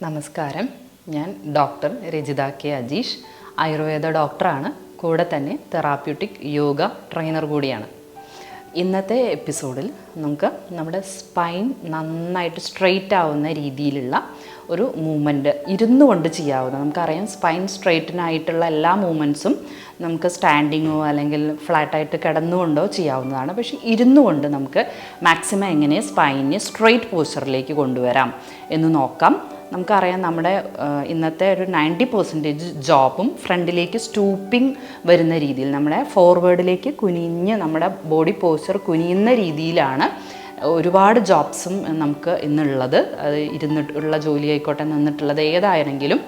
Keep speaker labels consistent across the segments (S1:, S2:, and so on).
S1: നമസ്കാരം, ഞാൻ doctor Rajitha K Ajeesh, Ayurveda ഡോക്ടറാണ്. കൂടെ തന്നെ തെറാപ്യൂട്ടിക് യോഗ ട്രെയിനർ കൂടിയാണ്. ഇന്നത്തെ എപ്പിസോഡിൽ നമുക്ക് നമ്മുടെ സ്പൈൻ നന്നായിട്ട് സ്ട്രെയിറ്റ് ആവുന്ന രീതിയിലുള്ള ഒരു മൂവ്മെൻറ്റ് ഇരുന്നു കൊണ്ട് ചെയ്യാവുന്ന, നമുക്കറിയാം സ്പൈൻ സ്ട്രെയിറ്റിനായിട്ടുള്ള എല്ലാ മൂവ്മെൻറ്റ്സും നമുക്ക് സ്റ്റാൻഡിങ്ങോ അല്ലെങ്കിൽ ഫ്ലാറ്റായിട്ട് കിടന്നുകൊണ്ടോ ചെയ്യാവുന്നതാണ്. പക്ഷേ ഇരുന്നു കൊണ്ട് നമുക്ക് മാക്സിമം എങ്ങനെ സ്പൈനെ സ്ട്രെയിറ്റ് പോസ്ചറിലേക്ക് കൊണ്ടുവരാം എന്ന് നോക്കാം. നമുക്കറിയാം നമ്മുടെ ഇന്നത്തെ ഒരു 90% ജോബും ഫ്രണ്ടിലേക്ക് സ്റ്റൂപ്പിംഗ് വരുന്ന രീതിയിൽ, നമ്മുടെ ഫോർവേഡിലേക്ക് കുനിഞ്ഞ് നമ്മുടെ ബോഡി പോസ്ചർ കുനിയുന്ന രീതിയിലാണ് ഒരുപാട് ജോബ്സും നമുക്ക് ഇന്നുള്ളത്. അത് ഇരുന്നിട്ടുള്ള ജോലി ആയിക്കോട്ടെ, നിന്നിട്ടുള്ളത് ഏതായെങ്കിലും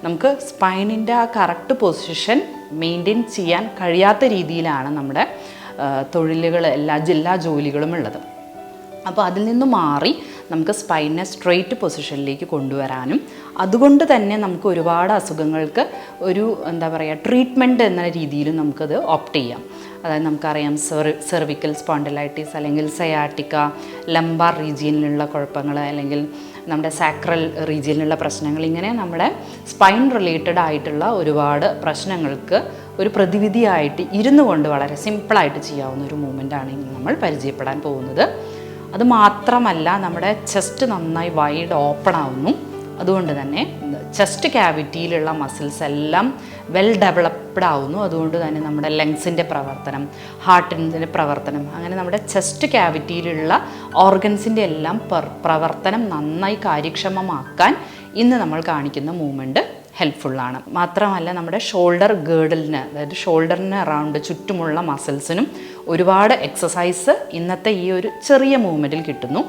S1: നമുക്ക് സ്പൈനിൻ്റെ ആ കറക്റ്റ് പൊസിഷൻ മെയിൻറ്റെയിൻ ചെയ്യാൻ കഴിയാത്ത രീതിയിലാണ് നമ്മുടെ തൊഴിലുകൾ, എല്ലാ ജോലികളും ഉള്ളത്. അപ്പോൾ അതിൽ നിന്ന് മാറി നമുക്ക് സ്പൈനെ സ്ട്രെയിറ്റ് പൊസിഷനിലേക്ക് കൊണ്ടുവരാനും അതുകൊണ്ട് തന്നെ നമുക്ക് ഒരുപാട് അസുഖങ്ങൾക്ക് ഒരു ട്രീറ്റ്മെൻറ്റ് എന്ന രീതിയിലും നമുക്കത് ഓപ്റ്റ് ചെയ്യാം. അതായത് നമുക്കറിയാം സെർവിക്കൽ സ്പോണ്ടിലൈറ്റിസ് അല്ലെങ്കിൽ സയാറ്റിക്ക, ലംബാർ റീജിയനിലുള്ള കുഴപ്പങ്ങൾ അല്ലെങ്കിൽ നമ്മുടെ സാക്രൽ റീജിയനിലുള്ള പ്രശ്നങ്ങൾ, ഇങ്ങനെ നമ്മുടെ സ്പൈൻ റിലേറ്റഡ് ആയിട്ടുള്ള ഒരുപാട് പ്രശ്നങ്ങൾക്ക് ഒരു പ്രതിവിധിയായിട്ട് ഇരുന്നു കൊണ്ട് വളരെ സിമ്പിളായിട്ട് ചെയ്യാവുന്ന ഒരു മൂവ്മെൻറ്റാണ് ഇന്ന് നമ്മൾ പരിചയപ്പെടാൻ പോകുന്നത്. അത് മാത്രമല്ല, നമ്മുടെ ചെസ്റ്റ് നന്നായി വൈഡ് ഓപ്പൺ ആവുന്നു. അതുകൊണ്ട് തന്നെ ചെസ്റ്റ് ക്യാവിറ്റിയിലുള്ള മസിൽസ് എല്ലാം വെൽ ഡെവലപ്ഡ് ആവുന്നു. അതുകൊണ്ട് തന്നെ നമ്മുടെ ലങ്സിൻ്റെ പ്രവർത്തനം, ഹാർട്ടിൻ്റെ പ്രവർത്തനം, അങ്ങനെ നമ്മുടെ ചെസ്റ്റ് ക്യാവിറ്റിയിലുള്ള ഓർഗൻസിൻ്റെ എല്ലാം പ്രവർത്തനം നന്നായി കാര്യക്ഷമമാക്കാൻ ഇന്ന് നമ്മൾ കാണിക്കുന്ന മൂവ്മെൻറ്റ് ഹെൽപ്ഫുള്ളാണ്. മാത്രമല്ല നമ്മുടെ ഷോൾഡർ ഗേർഡിലിന്, അതായത് ഷോൾഡറിന് അറൗണ്ട് ചുറ്റുമുള്ള മസിൽസിനും ഒരുപാട് എക്സസൈസ് ഇന്നത്തെ ഈ ഒരു ചെറിയ മൂവ്മെൻറ്റിൽ കിട്ടുന്നു.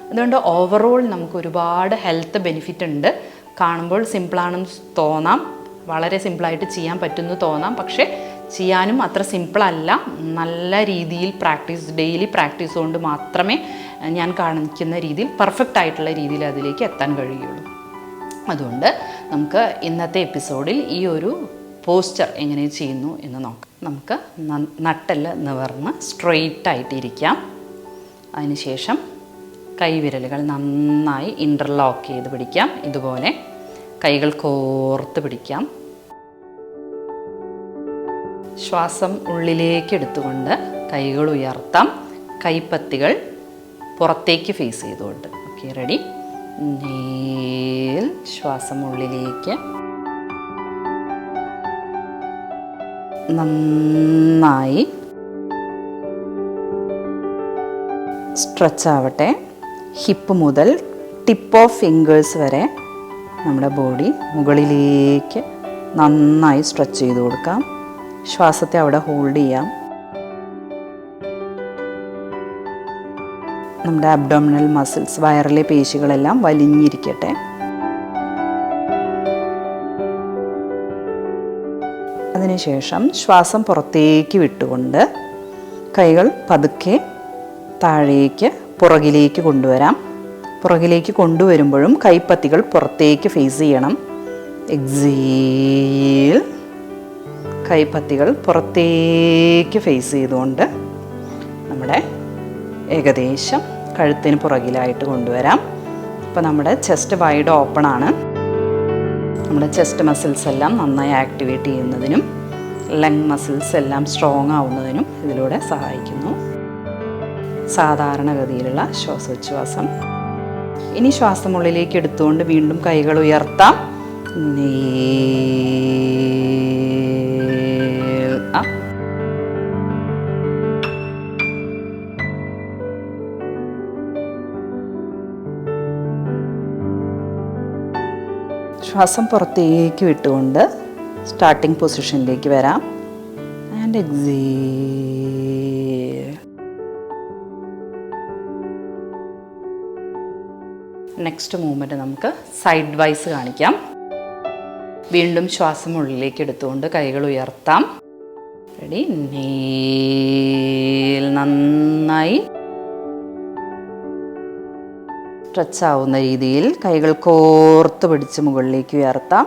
S1: അതുകൊണ്ട് ഓവറോൾ നമുക്ക് ഒരുപാട് ഹെൽത്ത് ബെനിഫിറ്റ് ഉണ്ട്. കാണുമ്പോൾ സിമ്പിളാണെന്ന് തോന്നാം, വളരെ സിമ്പിളായിട്ട് ചെയ്യാൻ പറ്റുമെന്ന് തോന്നാം, പക്ഷേ ചെയ്യാനും അത്ര സിമ്പിളല്ല. നല്ല രീതിയിൽ ഡെയിലി പ്രാക്ടീസ് കൊണ്ട് മാത്രമേ ഞാൻ കാണിക്കുന്ന രീതിയിൽ പെർഫെക്റ്റ് ആയിട്ടുള്ള രീതിയിൽ അതിലേക്ക് എത്താൻ കഴിയുള്ളൂ. അതുകൊണ്ട് നമുക്ക് ഇന്നത്തെ എപ്പിസോഡിൽ ഈ ഒരു പോസ്ചർ എങ്ങനെ ചെയ്യുന്നു എന്ന് നോക്കാം. നമുക്ക് നട്ടെല്ല് നിവർന്ന് സ്ട്രെയിറ്റ് ആയിട്ടിരിക്കാം. അതിനുശേഷം കൈവിരലുകൾ നന്നായി ഇൻ്റർലോക്ക് ചെയ്ത് പിടിക്കാം. ഇതുപോലെ കൈകൾ കോർത്ത് പിടിക്കാം. ശ്വാസം ഉള്ളിലേക്ക് എടുത്തുകൊണ്ട് കൈകൾ ഉയർത്താം. കൈപ്പത്തികൾ പുറത്തേക്ക് ഫേസ് ചെയ്തുകൊണ്ട്. Okay, ready? ശ്വാസം ഉള്ളിലേക്ക് നന്നായി സ്ട്രെച്ച് ആവട്ടെ. ഹിപ്പ് മുതൽ ടിപ്പ് ഓഫ് ഫിംഗേഴ്സ് വരെ നമ്മുടെ ബോഡി മുകളിലേക്ക് നന്നായി സ്ട്രെച്ച് ചെയ്ത് കൊടുക്കാം. ശ്വാസത്തെ അവിടെ ഹോൾഡ് ചെയ്യാം. നമ്മുടെ അബ്ഡോമിനൽ മസിൽസ്, വയറിലെ പേശികളെല്ലാം വലിഞ്ഞിരിക്കട്ടെ. അതിനുശേഷം ശ്വാസം പുറത്തേക്ക് വിട്ടുകൊണ്ട് കൈകൾ പതുക്കെ താഴേക്ക് പുറകിലേക്ക് കൊണ്ടുവരാം. പുറകിലേക്ക് കൊണ്ടുവരുമ്പോഴും കൈപ്പത്തികൾ പുറത്തേക്ക് ഫേസ് ചെയ്യണം. എക്സേൽ, കൈപ്പത്തികൾ പുറത്തേക്ക് ഫേസ് ചെയ്തുകൊണ്ട് നമ്മുടെ ഏകദേശം കഴുത്തിന് പുറകിലായിട്ട് കൊണ്ടുവരാം. അപ്പോൾ നമ്മുടെ ചെസ്റ്റ് വൈഡ് ഓപ്പൺ ആണ്. നമ്മുടെ ചെസ്റ്റ് മസിൽസ് എല്ലാം നന്നായി ആക്ടിവേറ്റ് ചെയ്യുന്നതിനും ലങ് മസിൽസ് എല്ലാം സ്ട്രോങ് ആവുന്നതിനും ഇതിലൂടെ സഹായിക്കുന്നു. സാധാരണഗതിയിലുള്ള ശ്വാസോച്ഛ്വാസം. ഇനി ശ്വാസം ഉള്ളിലേക്ക് എടുത്തുകൊണ്ട് വീണ്ടും കൈകൾ ഉയർത്താം. ശ്വാസം പുറത്തേക്ക് വിട്ടുകൊണ്ട് സ്റ്റാർട്ടിംഗ് പൊസിഷനിലേക്ക് വരാം. And exhale. നെക്സ്റ്റ് മൂവ്മെൻറ്റ് നമുക്ക് സൈഡ് വൈസ് കാണിക്കാം. വീണ്ടും ശ്വാസം ഉള്ളിലേക്ക് എടുത്തുകൊണ്ട് കൈകൾ ഉയർത്താം. റെഡി? നന്നായി സ്ട്രെച്ച് ആവുന്ന രീതിയിൽ കൈകൾ കോർത്ത് പിടിച്ച് മുകളിലേക്ക് ഉയർത്താം.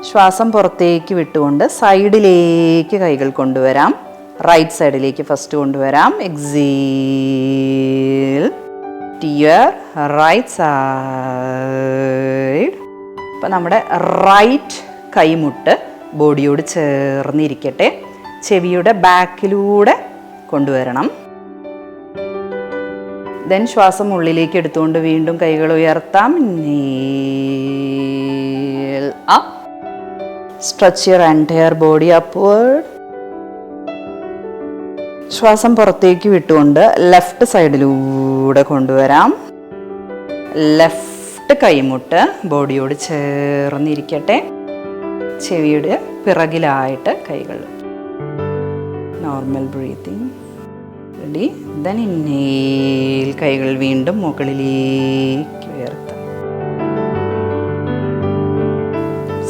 S1: ശ്വാസം പുറത്തേക്ക് വിട്ടുകൊണ്ട് സൈഡിലേക്ക് കൈകൾ കൊണ്ടുവരാം. റൈറ്റ് സൈഡിലേക്ക് ഫസ്റ്റ് കൊണ്ടുവരാം. Exhale. to your right side. അപ്പോൾ നമ്മുടെ റൈറ്റ് കൈമുട്ട് ബോഡിയോട് ചേർന്നിരിക്കട്ടെ. ചെവിയുടെ ബാക്കിലൂടെ കൊണ്ടുവരണം. ദെൻ ശ്വാസം ഉള്ളിലേക്ക് എടുത്തുകൊണ്ട് വീണ്ടും കൈകൾ ഉയർത്താം. Inhale up. Stretch your entire body upward. ശ്വാസം പുറത്തേക്ക് വിട്ടുകൊണ്ട് ലെഫ്റ്റ് സൈഡിലൂടെ കൊണ്ടുവരാം. ലെഫ്റ്റ് കൈമുട്ട് ബോഡിയോട് ചേർന്നിരിക്കട്ടെ. ചെവിയുടെ പിറകിലായിട്ട് കൈകൾ. Normal breathing. Ready? Then inhale. കൈകൾ വീണ്ടും മുകളിലേക്ക് ഉയർത്താം.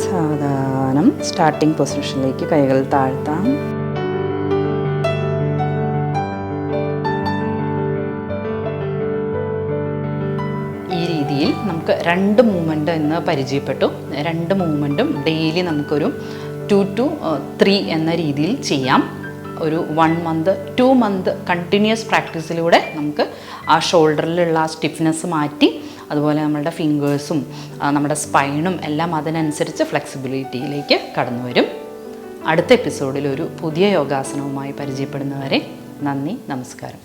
S1: സാവധാനം സ്റ്റാർട്ടിംഗ് പൊസിഷനിലേക്ക് കൈകൾ താഴ്ത്താം. ഈ രീതിയിൽ നമുക്ക് 2 മൂവ്മെൻറ്റ് ഇന്ന് പരിചയപ്പെട്ടു. 2 മൂവ്മെൻറ്റും ഡെയിലി നമുക്കൊരു 2 to 3 എന്ന രീതിയിൽ ചെയ്യാം. ഒരു 1 month 2 month കണ്ടിന്യൂസ് പ്രാക്ടീസിലൂടെ നമുക്ക് ആ ഷോൾഡറിലുള്ള ആ സ്റ്റിഫ്നെസ് മാറ്റി, അതുപോലെ നമ്മളുടെ ഫിംഗേഴ്സും നമ്മുടെ സ്പൈനും എല്ലാം അതിനനുസരിച്ച് ഫ്ലെക്സിബിലിറ്റിയിലേക്ക് കടന്നു വരും. അടുത്ത എപ്പിസോഡിൽ ഒരു പുതിയ യോഗാസനവുമായി പരിചയപ്പെടുന്നവരെ നന്ദി, നമസ്കാരം.